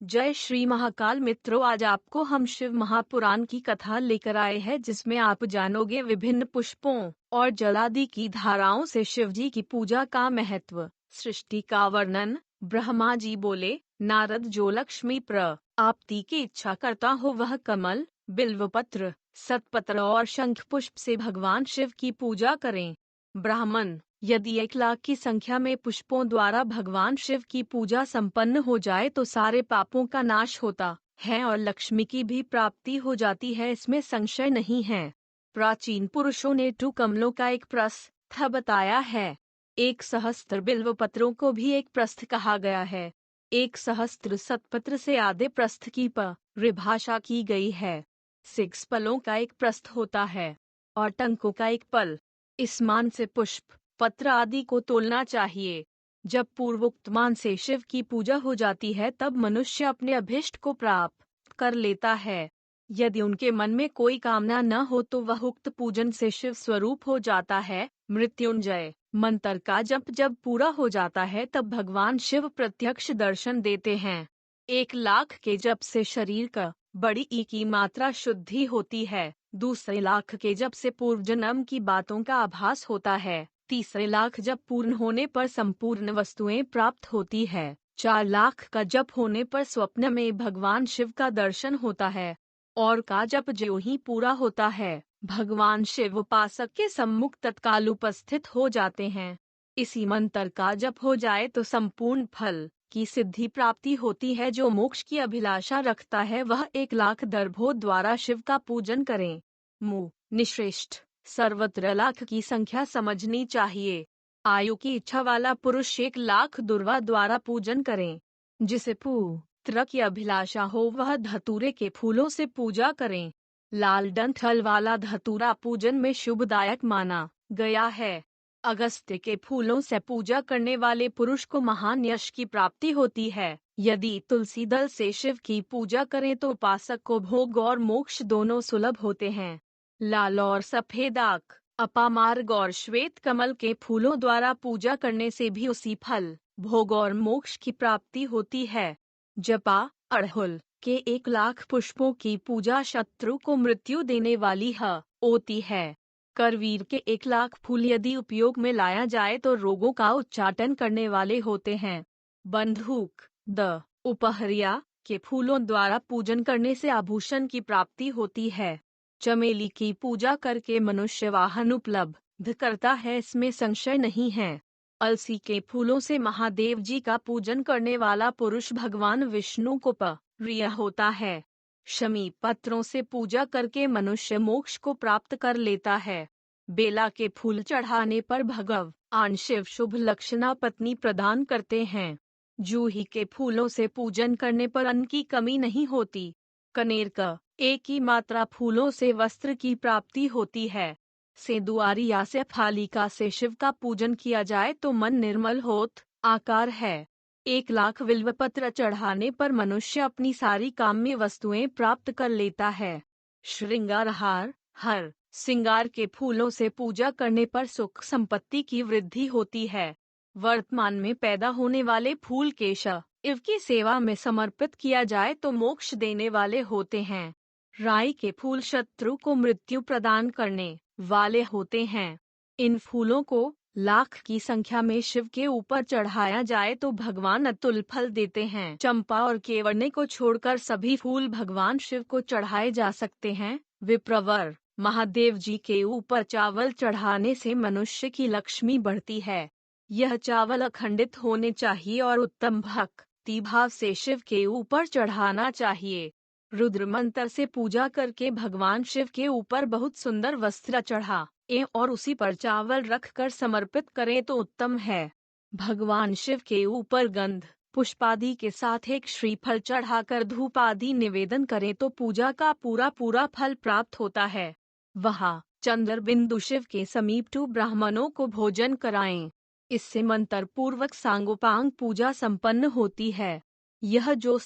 जय श्री महाकाल मित्रों, आज आपको हम शिव महापुराण की कथा लेकर आए हैं, जिसमें आप जानोगे विभिन्न पुष्पों और जलादि की धाराओं से शिव जी की पूजा का महत्व। सृष्टि का वर्णन। ब्रह्मा जी बोले, नारद, जो लक्ष्मी प्राप्ति की इच्छा करता हो वह कमल, बिल्वपत्र, सतपत्र और शंख पुष्प से भगवान शिव की पूजा करें। ब्राह्मण, यदि 1,00,000 की संख्या में पुष्पों द्वारा भगवान शिव की पूजा संपन्न हो जाए तो सारे पापों का नाश होता है और लक्ष्मी की भी प्राप्ति हो जाती है, इसमें संशय नहीं है। प्राचीन पुरुषों ने 2 कमलों का एक प्रस्थ बताया है। 1 सहस्त्र बिल्व पत्रों को भी एक प्रस्थ कहा गया है। 1 सहस्त्र सतपत्र से आधे प्रस्थ की परिभाषा की गई है। 6 पलों का एक प्रस्थ होता है और टंकों का एक पल। इस मान से पुष्प, पत्र आदि को तोलना चाहिए। जब पूर्वोक्त मान से शिव की पूजा हो जाती है तब मनुष्य अपने अभिष्ट को प्राप्त कर लेता है। यदि उनके मन में कोई कामना न हो तो वह उक्त पूजन से शिव स्वरूप हो जाता है। मृत्युंजय मंत्र का जप जब पूरा हो जाता है तब भगवान शिव प्रत्यक्ष दर्शन देते हैं। 1,00,000 के जप से शरीर का बड़ी ई की मात्रा शुद्धि होती है। दूसरे लाख के जप से पूर्व जन्म की बातों का आभास होता है। तीसरे लाख जप पूर्ण होने पर संपूर्ण वस्तुएं प्राप्त होती है। 4,00,000 का जप होने पर स्वप्न में भगवान शिव का दर्शन होता है। और का जप ज्यों ही पूरा होता है, भगवान शिव उपासक के सम्मुख तत्काल उपस्थित हो जाते हैं। इसी मंत्र का जप हो जाए तो संपूर्ण फल की सिद्धि प्राप्ति होती है। जो मोक्ष की अभिलाषा रखता है वह 1,00,000 दर्भों द्वारा शिव का पूजन करें। निश्रेष्ठ, सर्वत्र लाख की संख्या समझनी चाहिए। आयु की इच्छा वाला पुरुष 1,00,000 दुर्वा द्वारा पूजन करें। जिसे पुत्र की अभिलाषा हो वह धतूरे के फूलों से पूजा करें। लाल डंठल वाला धतूरा पूजन में शुभदायक माना गया है। अगस्त्य के फूलों से पूजा करने वाले पुरुष को महान यश की प्राप्ति होती है। यदि तुलसी दल से शिव की पूजा करें तो उपासक को भोग और मोक्ष दोनों सुलभ होते हैं। लाल और सफेद आक, अपामार्ग और श्वेत कमल के फूलों द्वारा पूजा करने से भी उसी फल, भोग और मोक्ष की प्राप्ति होती है। जपा अड़हुल के 1,00,000 पुष्पों की पूजा शत्रु को मृत्यु देने वाली होती है। करवीर के 1,00,000 फूल यदि उपयोग में लाया जाए तो रोगों का उच्चाटन करने वाले होते हैं। बंदूक द उपहरिया के फूलों द्वारा पूजन करने से आभूषण की प्राप्ति होती है। चमेली की पूजा करके मनुष्य वाहन उपलब्ध करता है, इसमें संशय नहीं है। अलसी के फूलों से महादेव जी का पूजन करने वाला पुरुष भगवान विष्णु को प्रिय होता है। शमी पत्रों से पूजा करके मनुष्य मोक्ष को प्राप्त कर लेता है। बेला के फूल चढ़ाने पर भगवान शिव शुभ लक्षणा पत्नी प्रदान करते हैं। जूही के फूलों से पूजन करने पर अन्न की कमी नहीं होती। कनेर का 1 ही मात्रा फूलों से वस्त्र की प्राप्ति होती है। सेंदुआरिया से फालिका से शिव का पूजन किया जाए तो मन निर्मल होत आकार है। 1,00,000 बिल्वपत्र चढ़ाने पर मनुष्य अपनी सारी काम्य वस्तुएं प्राप्त कर लेता है। श्रृंगार हार हर श्रृंगार के फूलों से पूजा करने पर सुख संपत्ति की वृद्धि होती है। वर्तमान में पैदा होने वाले फूल शिव की सेवा में समर्पित किया जाए तो मोक्ष देने वाले होते हैं। राई के फूल शत्रु को मृत्यु प्रदान करने वाले होते हैं। इन फूलों को 1,00,000 की संख्या में शिव के ऊपर चढ़ाया जाए तो भगवान अतुल फल देते हैं। चंपा और केवड़े को छोड़कर सभी फूल भगवान शिव को चढ़ाए जा सकते हैं। विप्रवर, महादेव जी के ऊपर चावल चढ़ाने से मनुष्य की लक्ष्मी बढ़ती है। यह चावल अखंडित होने चाहिए और उत्तम भक्ति भाव से शिव के ऊपर चढ़ाना चाहिए। रुद्र मंत्र से पूजा करके भगवान शिव के ऊपर बहुत सुंदर वस्त्र चढ़ाएं और उसी पर चावल रखकर समर्पित करें तो उत्तम है। भगवान शिव के ऊपर गंध पुष्पादि के साथ एक श्रीफल चढ़ाकर धूप आदि निवेदन करें तो पूजा का पूरा फल प्राप्त होता है। वहाँ चंद्र बिंदु शिव के समीप 2 ब्राह्मणों को भोजन कराएं। इससे मंत्र पूर्वक सांगोपांग पूजा संपन्न होती है। यह जो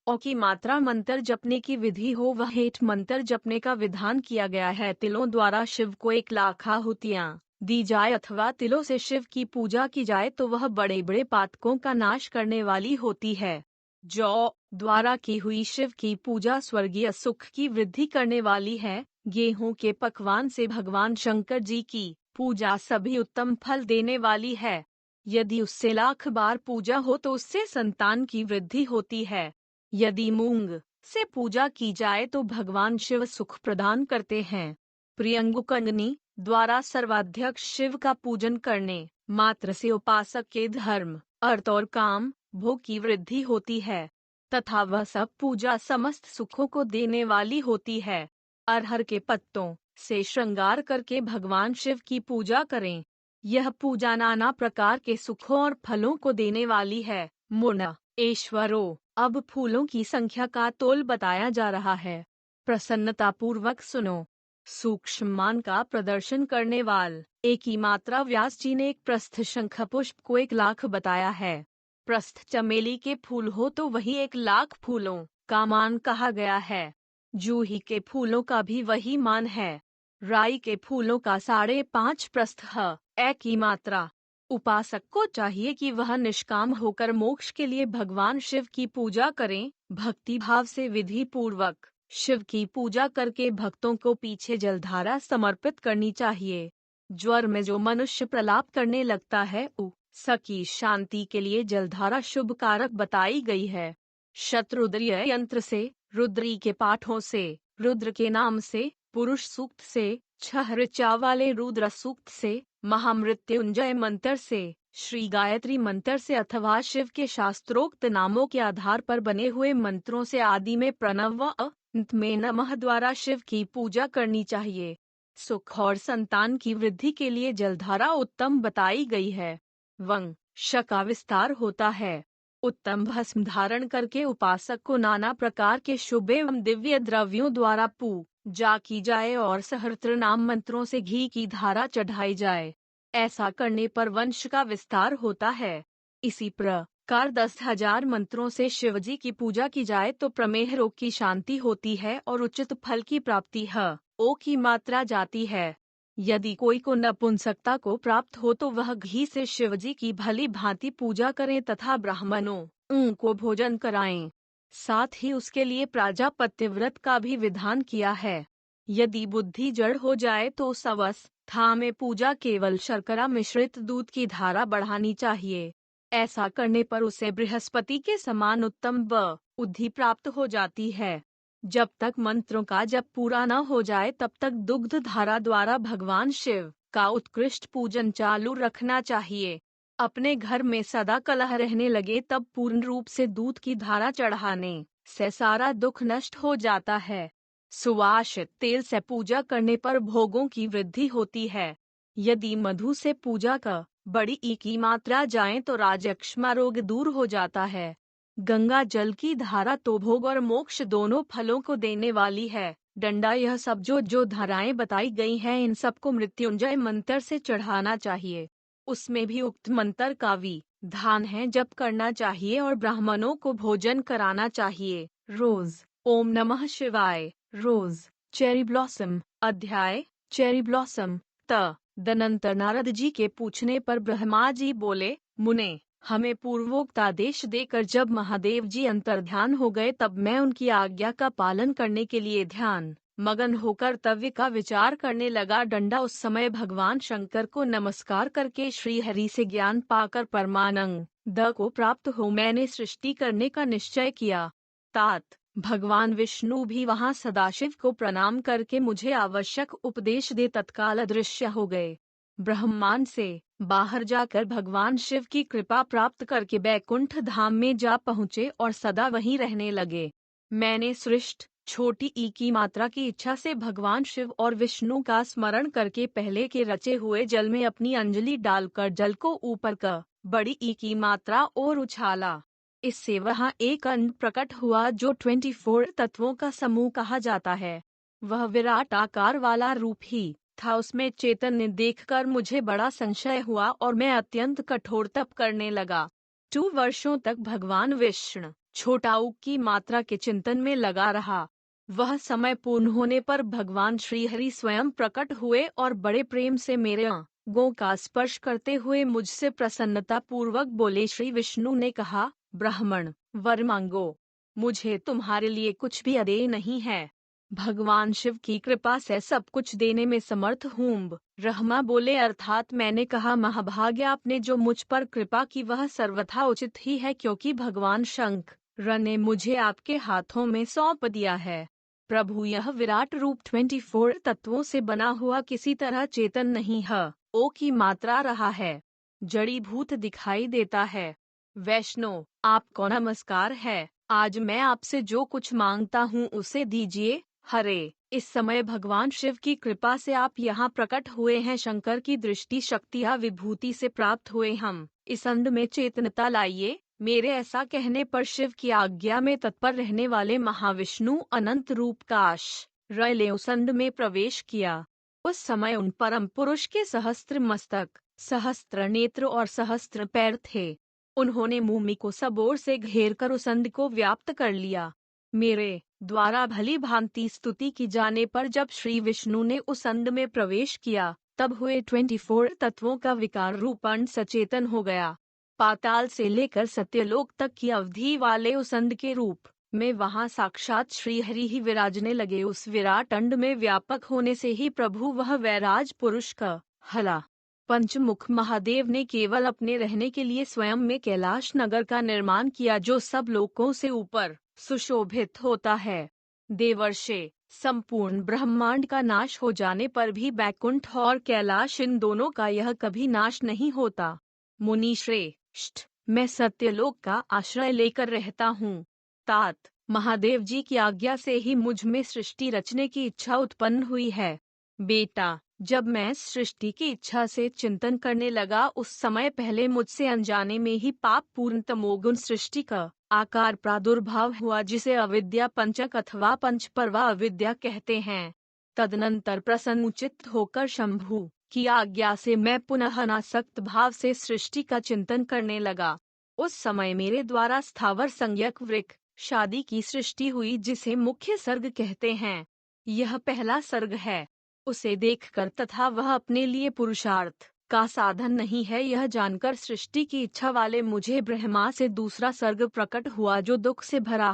ओ की मात्रा मंत्र जपने की विधि हो वह हेठ मंत्र जपने का विधान किया गया है। तिलों द्वारा शिव को 1,00,000 आहुतियां दी जाए अथवा तिलों से शिव की पूजा की जाए तो वह बड़े बड़े पातकों का नाश करने वाली होती है। जौ द्वारा की हुई शिव की पूजा स्वर्गीय सुख की वृद्धि करने वाली है। गेहूं के पकवान से भगवान शंकर जी की पूजा सभी उत्तम फल देने वाली है। यदि उससे लाख बार पूजा हो तो उससे संतान की वृद्धि होती है। यदि मूंग से पूजा की जाए तो भगवान शिव सुख प्रदान करते हैं। प्रियंगुकंगनी द्वारा सर्वाध्यक्ष शिव का पूजन करने मात्र से उपासक के धर्म, अर्थ और काम, भोग की वृद्धि होती है तथा वह सब पूजा समस्त सुखों को देने वाली होती है। अरहर के पत्तों से श्रृंगार करके भगवान शिव की पूजा करें। यह पूजा नाना प्रकार के सुखों और फलों को देने वाली है। मुन ईश्वरो, अब फूलों की संख्या का तोल बताया जा रहा है। प्रसन्नता पूर्वक सुनो। सूक्ष्म मान का प्रदर्शन करने वाल एक ही मात्रा व्यास जी ने एक प्रस्थ शंख पुष्प को 1,00,000 बताया है। प्रस्थ चमेली के फूल हो तो वही 1,00,000 फूलों का मान कहा गया है। जूही के फूलों का भी वही मान है। राई के फूलों का 5.5 प्रस्थ है, एक ही मात्रा। उपासक को चाहिए कि वह निष्काम होकर मोक्ष के लिए भगवान शिव की पूजा करें। भक्ति भाव से विधि पूर्वक शिव की पूजा करके भक्तों को पीछे जलधारा समर्पित करनी चाहिए। ज्वर में जो मनुष्य प्रलाप करने लगता है उसकी शांति के लिए जलधारा शुभ कारक बताई गई है। शत्रुद्रिय यंत्र से, रुद्री के पाठों से, रुद्र के नाम से, पुरुष सूक्त से, 6 ऋचा वाले रुद्र सूक्त से, महामृत्युंजय मंत्र से, श्री गायत्री मंत्र से अथवा शिव के शास्त्रोक्त नामों के आधार पर बने हुए मंत्रों से आदि में प्रणव व अंत में नमः द्वारा शिव की पूजा करनी चाहिए। सुख और संतान की वृद्धि के लिए जलधारा उत्तम बताई गई है। वंश का विस्तार होता है। उत्तम भस्म धारण करके उपासक को नाना प्रकार के शुभ एवं दिव्य द्रव्यों द्वारा पूजा की जाए और सहस्त्र नाम मंत्रों से घी की धारा चढ़ाई जाए। ऐसा करने पर वंश का विस्तार होता है। इसी प्रकार 10,000 मंत्रों से शिवजी की पूजा की जाए तो प्रमेह रोग की शांति होती है और उचित फल की प्राप्ति है। ओ की मात्रा जाती है। यदि कोई को नपुंसकता को प्राप्त हो तो वह घी से शिवजी की भली भांति पूजा करें तथा ब्राह्मणों को भोजन कराएं। साथ ही उसके लिए प्राजापत्य व्रत का भी विधान किया है। यदि बुद्धि जड़ हो जाए तो उस अवस्था में पूजा केवल शर्करा मिश्रित दूध की धारा बढ़ानी चाहिए। ऐसा करने पर उसे बृहस्पति के समान उत्तम बुद्धि प्राप्त हो जाती है। जब तक मंत्रों का जप पूरा न हो जाए तब तक दुग्ध धारा द्वारा भगवान शिव का उत्कृष्ट पूजन चालू रखना चाहिए। अपने घर में सदा कलह रहने लगे तब पूर्ण रूप से दूध की धारा चढ़ाने से सारा दुख नष्ट हो जाता है। सुवासित तेल से पूजा करने पर भोगों की वृद्धि होती है। यदि मधु से पूजा का बड़ी की मात्रा जाए तो राजक्षमा रोग दूर हो जाता है। गंगा जल की धारा तो भोग और मोक्ष दोनों फलों को देने वाली है। डंडा यह सब जो धाराएं बताई गई हैं इन सबको मृत्युंजय मंत्र से चढ़ाना चाहिए। उसमें भी उक्त मंत्र का विधान है जप करना चाहिए और ब्राह्मणों को भोजन कराना चाहिए। रोज ओम नमः शिवाय। रोज चेरी ब्लॉसम। अध्याय चेरी ब्लॉसम। तदनंतर नारद जी के पूछने पर ब्रह्मा जी बोले, मुने, हमें पूर्वोक्त आदेश देकर जब महादेव जी अंतर्ध्यान हो गए तब मैं उनकी आज्ञा का पालन करने के लिए ध्यान मगन होकर कर्तव्य का विचार करने लगा। डंडा उस समय भगवान शंकर को नमस्कार करके श्री हरि से ज्ञान पाकर परमानंद को प्राप्त हो मैंने सृष्टि करने का निश्चय किया। तात भगवान विष्णु भी वहां सदाशिव को प्रणाम करके मुझे आवश्यक उपदेश दे तत्काल अदृश्य हो गए। ब्रह्मांड से बाहर जाकर भगवान शिव की कृपा प्राप्त करके बैकुंठ धाम में जा पहुँचे और सदा वहीं रहने लगे। मैंने सृष्ट छोटी ई की मात्रा की इच्छा से भगवान शिव और विष्णु का स्मरण करके पहले के रचे हुए जल में अपनी अंजलि डालकर जल को ऊपर कर बड़ी ई की मात्रा और उछाला। इससे वहां एक अंड प्रकट हुआ जो 24 तत्वों का समूह कहा जाता है। वह विराट आकार वाला रूप ही था। उसमें चैतन्य देखकर मुझे बड़ा संशय हुआ और मैं अत्यंत कठोर तप करने लगा। 2 वर्षों तक भगवान विष्णु छोटा ऊ की मात्रा के चिंतन में लगा रहा। वह समय पूर्ण होने पर भगवान श्रीहरि स्वयं प्रकट हुए और बड़े प्रेम से मेरे अंगों का स्पर्श करते हुए मुझसे प्रसन्नता पूर्वक बोले। श्री विष्णु ने कहा, ब्राह्मण, वर मांगो, मुझे तुम्हारे लिए कुछ भी अदेय नहीं है। भगवान शिव की कृपा से सब कुछ देने में समर्थ हूँ। ब्रह्मा बोले, अर्थात मैंने कहा, महाभाग्य आपने जो मुझ पर कृपा की वह सर्वथा उचित ही है, क्योंकि भगवान शंकर ने मुझे आपके हाथों में सौंप दिया है। प्रभु, यह विराट रूप 24 तत्वों से बना हुआ किसी तरह चेतन नहीं है, ओ की मात्रा रहा है, जड़ीभूत दिखाई देता है। वैष्णो, आपको नमस्कार है। आज मैं आपसे जो कुछ मांगता हूँ उसे दीजिए। हरे, इस समय भगवान शिव की कृपा से आप यहाँ प्रकट हुए हैं। शंकर की दृष्टि शक्ति या विभूति से प्राप्त हुए हम इस अंड में चेतनता लाइए। मेरे ऐसा कहने पर शिव की आज्ञा में तत्पर रहने वाले महाविष्णु अनंत रूप का आश्रय उस अंड में प्रवेश किया। उस समय उन परम पुरुष के सहस्त्र मस्तक, सहस्त्र नेत्र और सहस्त्र पैर थे। उन्होंने भूमि को सब ओर से घेर कर उस अंड को व्याप्त कर लिया। मेरे द्वारा भली भांति स्तुति की जाने पर जब श्री विष्णु ने उस अंड में प्रवेश किया, तब हुए 24 तत्वों का विकार रूप अंड सचेतन हो गया। पाताल से लेकर सत्यलोक तक की अवधि वाले उस अंड के रूप में वहां साक्षात श्री हरि ही विराजने लगे। उस विराट अंड में व्यापक होने से ही प्रभु वह वैराज पुरुष का हला। पंचमुख महादेव ने केवल अपने रहने के लिए स्वयं में कैलाश नगर का निर्माण किया, जो सब लोकों से ऊपर सुशोभित होता है। देवर्षे, संपूर्ण ब्रह्मांड का नाश हो जाने पर भी बैकुंठ और कैलाश, इन दोनों का यह कभी नाश नहीं होता। मुनि श्रेष्ठ, मैं सत्यलोक का आश्रय लेकर रहता हूँ। तात, महादेव जी की आज्ञा से ही मुझ में सृष्टि रचने की इच्छा उत्पन्न हुई है। बेटा, जब मैं सृष्टि की इच्छा से चिंतन करने लगा, उस समय पहले मुझसे अनजाने में ही पाप पूर्ण तमोगुण सृष्टि का आकार प्रादुर्भाव हुआ, जिसे अविद्या पंचक अथवा पंचपर्वा अविद्या कहते हैं। तदनंतर प्रसन्नचित्त होकर शंभु की आज्ञा से मैं पुनः अनासक्त भाव से सृष्टि का चिंतन करने लगा। उस समय मेरे द्वारा स्थावर संज्ञक वृक्ष शादी की सृष्टि हुई, जिसे मुख्य सर्ग कहते हैं। यह पहला सर्ग है। उसे देखकर तथा वह अपने लिए पुरुषार्थ का साधन नहीं है, यह जानकर सृष्टि की इच्छा वाले मुझे ब्रह्मा से दूसरा सर्ग प्रकट हुआ, जो दुख से भरा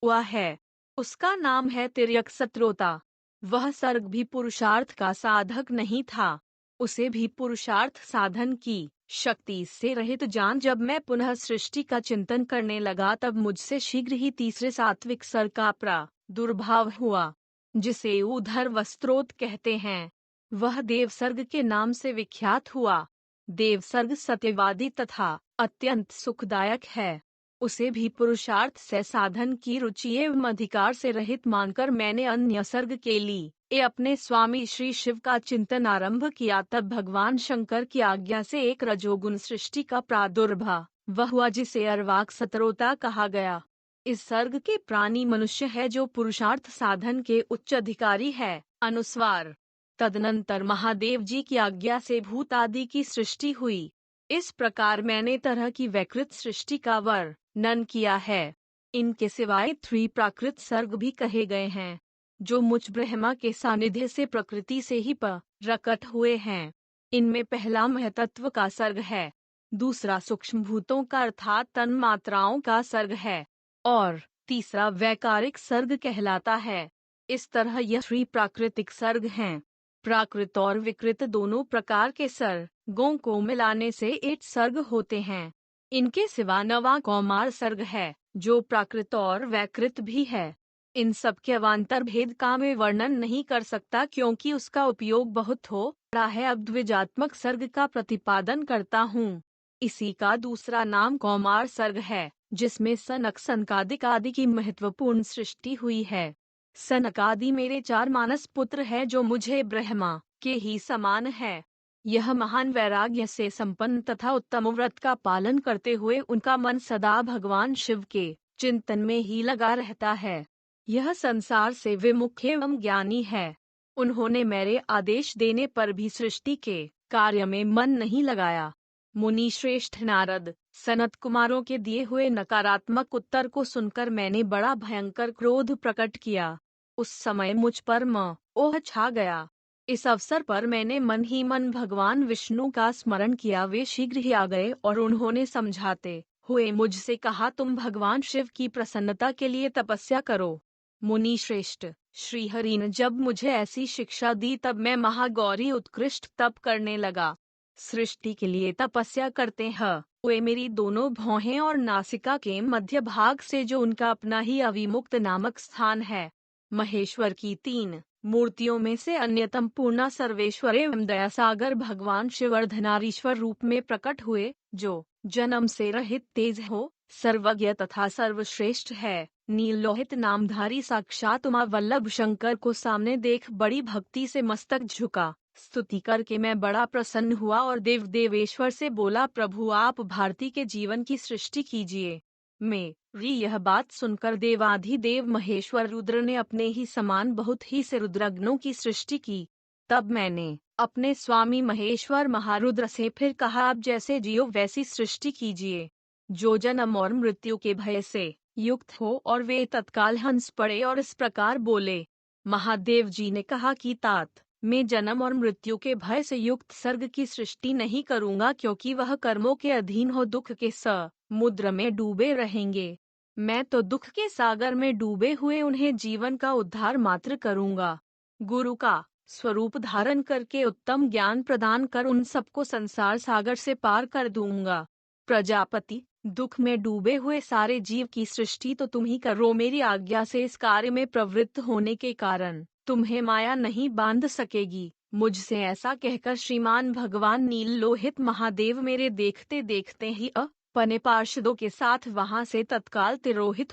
हुआ है। उसका नाम है तिर्यक सत्रोता। वह सर्ग भी पुरुषार्थ का साधक नहीं था। उसे भी पुरुषार्थ साधन की शक्ति से रहित जान जब मैं पुनः सृष्टि का चिंतन करने लगा, तब मुझसे शीघ्र ही तीसरे सात्विक सर्ग का प्रादुर्भाव हुआ, जिसे ऊधर वस्त्रोत कहते हैं। वह देवसर्ग के नाम से विख्यात हुआ। देवसर्ग सत्यवादी तथा अत्यंत सुखदायक है। उसे भी पुरुषार्थ से साधन की रुचि एवं अधिकार से रहित मानकर मैंने अन्य सर्ग के लिए अपने स्वामी श्री शिव का चिंतन आरंभ किया। तब भगवान शंकर की आज्ञा से एक रजोगुण सृष्टि का प्रादुर्भाव हुआ, जिसे अर्वाक सतरोता कहा गया। इस सर्ग के प्राणी मनुष्य है, जो पुरुषार्थ साधन के उच्च अधिकारी है। अनुस्वार। तदनंतर महादेव जी की आज्ञा से भूत आदि की सृष्टि हुई। इस प्रकार मैंने तरह की वैकृत सृष्टि का वर्णन किया है। इनके सिवाय 3 प्राकृत सर्ग भी कहे गए हैं, जो मुझ ब्रह्मा के सानिध्य से प्रकृति से ही प्रकट हुए हैं। इनमें पहला महतत्व का सर्ग है, दूसरा सूक्ष्म भूतों का अर्थात तन मात्राओं का सर्ग है, और तीसरा वैकारिक सर्ग कहलाता है। इस तरह यह 3 प्राकृतिक सर्ग हैं। प्राकृत और विकृत दोनों प्रकार के सर्गों को मिलाने से 8 सर्ग होते हैं। इनके सिवा 9वां कौमार सर्ग है, जो प्राकृत और वैकृत भी है। इन सब के अवान्तर भेद का मैं वर्णन नहीं कर सकता, क्योंकि उसका उपयोग बहुत हो रहा है। अब द्विजात्मक सर्ग का प्रतिपादन करता हूँ। इसी का दूसरा नाम कौमार सर्ग है, जिसमें सनक सनकादिक आदि की महत्वपूर्ण सृष्टि हुई है। सनकादि मेरे 4 मानस पुत्र है, जो मुझे ब्रह्मा के ही समान है। यह महान वैराग्य से संपन्न तथा उत्तम व्रत का पालन करते हुए उनका मन सदा भगवान शिव के चिंतन में ही लगा रहता है। यह संसार से विमुख एवं ज्ञानी है। उन्होंने मेरे आदेश देने पर भी सृष्टि के कार्य में मन नहीं लगाया। मुनि श्रेष्ठ नारद, सनत कुमारों के दिए हुए नकारात्मक उत्तर को सुनकर मैंने बड़ा भयंकर क्रोध प्रकट किया। उस समय मुझ पर मोह छा गया। इस अवसर पर मैंने मन ही मन भगवान विष्णु का स्मरण किया। वे शीघ्र ही आ गए और उन्होंने समझाते हुए मुझसे कहा, तुम भगवान शिव की प्रसन्नता के लिए तपस्या करो। मुनि श्रेष्ठ, श्रीहरि ने जब मुझे ऐसी शिक्षा दी तब मैं महागौरी उत्कृष्ट तप करने लगा। सृष्टि के लिए तपस्या करते हैं वे मेरी दोनों भौहें और नासिका के मध्य भाग से जो उनका अपना ही अविमुक्त नामक स्थान है। महेश्वर की 3 मूर्तियों में से अन्यतम पूर्णा सर्वेश्वर एवं दयासागर भगवान शिव अर्धनारीश्वर रूप में प्रकट हुए, जो जन्म से रहित तेज हो, सर्वज्ञ तथा सर्वश्रेष्ठ है। नील लोहित नामधारी साक्षात उमा वल्लभ शंकर को सामने देख बड़ी भक्ति से मस्तक झुका। स्तुति करके मैं बड़ा प्रसन्न हुआ और देव देवेश्वर से बोला, प्रभु आप भारती के जीवन की सृष्टि कीजिए। मेरी यह बात सुनकर देवाधिदेव महेश्वर रुद्र ने अपने ही समान बहुत ही से रुद्रगणों की सृष्टि की। तब मैंने अपने स्वामी महेश्वर महारुद्र से फिर कहा, आप जैसे जियो वैसी सृष्टि कीजिए। जो जन्म और मृत्यु के भय से युक्त हो। और वे तत्काल हंस पड़े और इस प्रकार बोले। महादेव जी ने कहा कि तात, मैं जन्म और मृत्यु के भय से युक्त सर्ग की सृष्टि नहीं करूंगा, क्योंकि वह कर्मों के अधीन हो दुख के समुद्र में डूबे रहेंगे। मैं तो दुख के सागर में डूबे हुए उन्हें जीवन का उद्धार मात्र करूंगा। गुरु का स्वरूप धारण करके उत्तम ज्ञान प्रदान कर उन सबको संसार सागर से पार कर दूंगा। प्रजापति, दुख में डूबे हुए सारे जीव की सृष्टि तो तुम ही करो। मेरी आज्ञा से इस कार्य में प्रवृत्त होने के कारण तुम्हें माया नहीं बांध सकेगी। मुझसे ऐसा कहकर श्रीमान भगवान नील लोहित महादेव मेरे देखते देखते ही अपने पार्षदों के साथ वहां से तत्काल तिरोहित